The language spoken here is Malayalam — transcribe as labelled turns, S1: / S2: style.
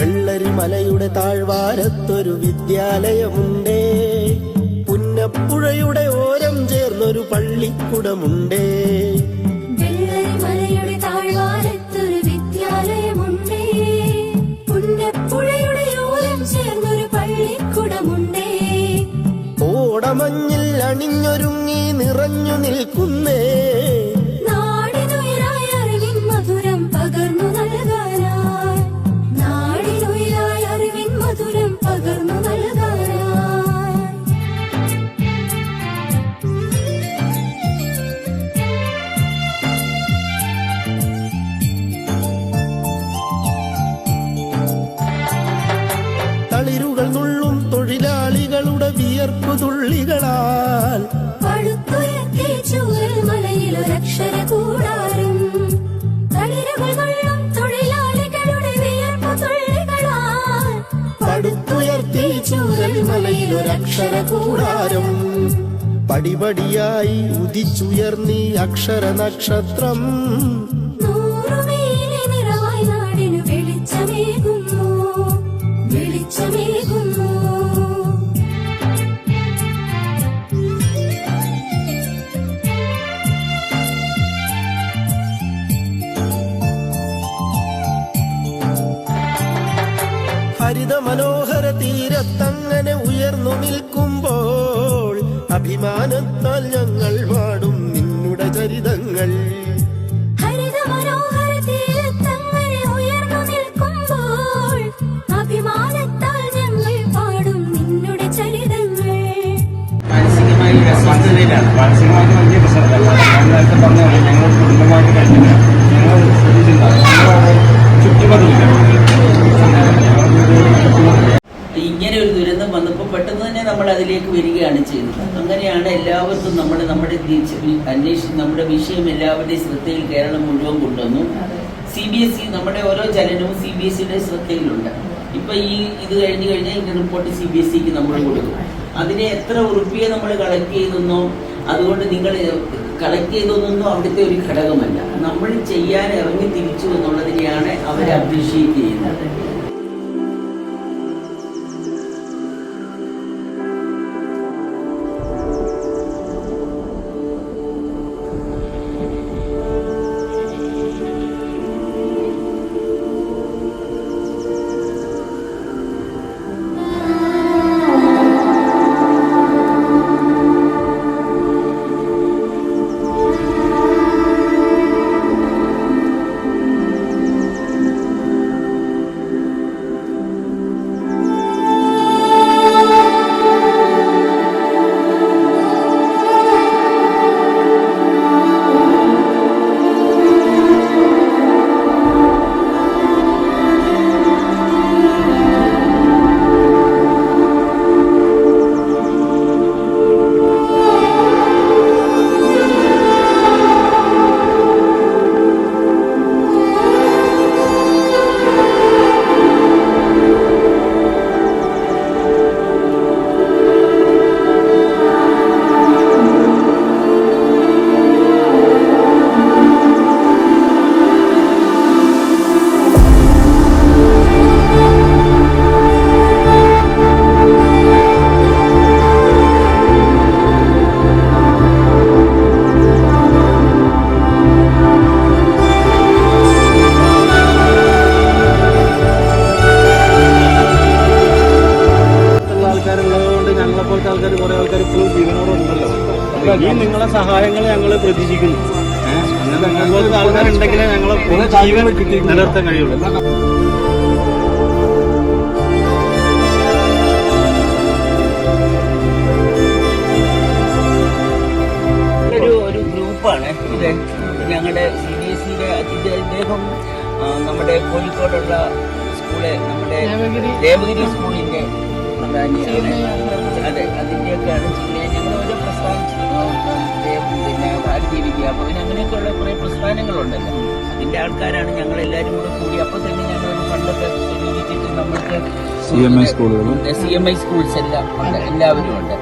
S1: വെള്ളരിമലയുടെ താഴ്വാരത്തൊരു വിദ്യാലയമുണ്ടേ, പുന്നപ്പുഴയുടെ ഓരം ചേർന്നൊരു പള്ളിക്കുടമുണ്ടേ.
S2: വെള്ളരിമലയുടെ താഴ്വാരത്തൊരു വിദ്യാലയമുണ്ടേ, പുന്നപ്പുഴയുടെ ഓരം ചേർന്നൊരു പള്ളിക്കുടമുണ്ടേ.
S1: ഓടമഞ്ഞിൽ അണിഞ്ഞൊരുങ്ങി നിറഞ്ഞു നിൽക്കുന്നേ,
S2: നാടിനുയരായ അറിവിൻ മധുരം പകർന്നു നൽകാനായി, നാടിനുയരായ അറിവിൻ മധുരം പകർന്നു നൽകാനായി.
S1: തളിരുകൾ നുള്ളും തൊഴിലാളികളുടെ വിയർപ്പു തുള്ളികളാൽ
S2: പടുത്തുയർത്തി ചൂരൽമലയിലൊരക്ഷര കൂടാരം, തളിരുകൾ നുള്ളും തൊഴിലാളികളുടെ വിയർപ്പു തുള്ളികളാൽ
S1: പടുത്തുയർത്തി ചൂരൽമലയിലൊരക്ഷര കൂടാരം. പടിപടിയായി ഉദിച്ചുയർന്നീ അക്ഷര നക്ഷത്രം,
S2: നൂറുമേനി നിറവായി നാടിനു വെളിച്ചമേകുന്നു, വെളിച്ചമേകുന്നു.
S1: ഹരിത മനോഹര തീരത്തങ്ങനെ ഉയർന്നു നിൽക്കുമ്പോൾ അഭിമാനത്താൽ ഞങ്ങൾ പാടും നിന്നുടെ ചരിതങ്ങൾ.
S2: ഹരിത മനോഹര തീരത്തങ്ങനെ ഉയർന്നു നിൽക്കുമ്പോൾ അഭിമാനത്താൽ ഞങ്ങൾ പാടും നിന്നുടെ ചരിതങ്ങൾ.
S3: മാനസികമായി അസ്വസ്ഥതയിലാണ്. മാനസികമായിട്ട് വലിയ പ്രശ്നമല്ല. ഞാൻ നേരത്തെ പറഞ്ഞ ഞങ്ങൾ കുടുംബമായിട്ട് കഴിഞ്ഞില്ല. ഞങ്ങൾ ശ്രദ്ധിച്ചിട്ടുണ്ടാകും ചുറ്റുപാടില്ല.
S4: ഇങ്ങനെ ഒരു ദുരന്തം വന്നപ്പോൾ പെട്ടെന്ന് തന്നെ നമ്മൾ അതിലേക്ക് വരികയാണ് ചെയ്തത്. അങ്ങനെയാണ് എല്ലാവർക്കും നമ്മുടെ അന്വേഷിച്ച് നമ്മുടെ വിഷയം എല്ലാവരുടെയും ശ്രദ്ധയിൽ കേരളം മുഴുവൻ കൊണ്ടുവന്നു. CBSE നമ്മുടെ ഓരോ ചലനവും CBSEയുടെ ശ്രദ്ധയിലുണ്ട്. ഇപ്പൊ ഇത് കഴിഞ്ഞു കഴിഞ്ഞാൽ ഇതിന്റെ റിപ്പോർട്ട് CBSEക്ക് നമ്മൾ കൊടുക്കും. അതിനെ എത്ര ഉറുപ്പിക നമ്മൾ കളക്ട് ചെയ്തെന്നോ അതുകൊണ്ട് നിങ്ങൾ കളക്ട് ചെയ്തൊന്നും അവിടുത്തെ ഒരു ഘടകമല്ല. നമ്മൾ ചെയ്യാൻ ഇറങ്ങി തിരിച്ചു എന്നുള്ളതിനെയാണ് അവർ അപ്രീഷിയേറ്റ് ചെയ്യുന്നത്.
S3: നിങ്ങളെ സഹായങ്ങൾ ഞങ്ങൾ പ്രതീക്ഷിക്കുന്നു. അങ്ങനെ ആൾക്കാരുണ്ടെങ്കിലേ ഞങ്ങളെ ജീവൻ നിലനിർത്താൻ കഴിയുള്ളൂ.
S4: ഒരു ഗ്രൂപ്പാണ് ഇത്. ഞങ്ങളുടെ CBSEയുടെ അദ്ദേഹം നമ്മുടെ കോഴിക്കോടുള്ള സ്കൂള്, നമ്മുടെ ദേവഗിരി സ്കൂളിന്റെ പ്രധാനിയാണ്. അതെ, അതിന്റെയൊക്കെയാണ് ഞങ്ങൾ ഓരോ പിന്നെ ഭാരതീയ വിദ്യാഭവൻ അങ്ങനെയൊക്കെയുള്ള കുറെ പ്രസ്ഥാനങ്ങളുണ്ടല്ലോ, അതിന്റെ ആൾക്കാരാണ് ഞങ്ങൾ എല്ലാവരും കൂടെ കൂടി. അപ്പൊ തന്നെ ഞങ്ങൾ ഒരു ഫണ്ടൊക്കെ സ്വരൂപിച്ചിട്ട് നമ്മൾക്ക് CMI സ്കൂൾസ് എല്ലാം ഉണ്ട്, എല്ലാവരും ഉണ്ട്.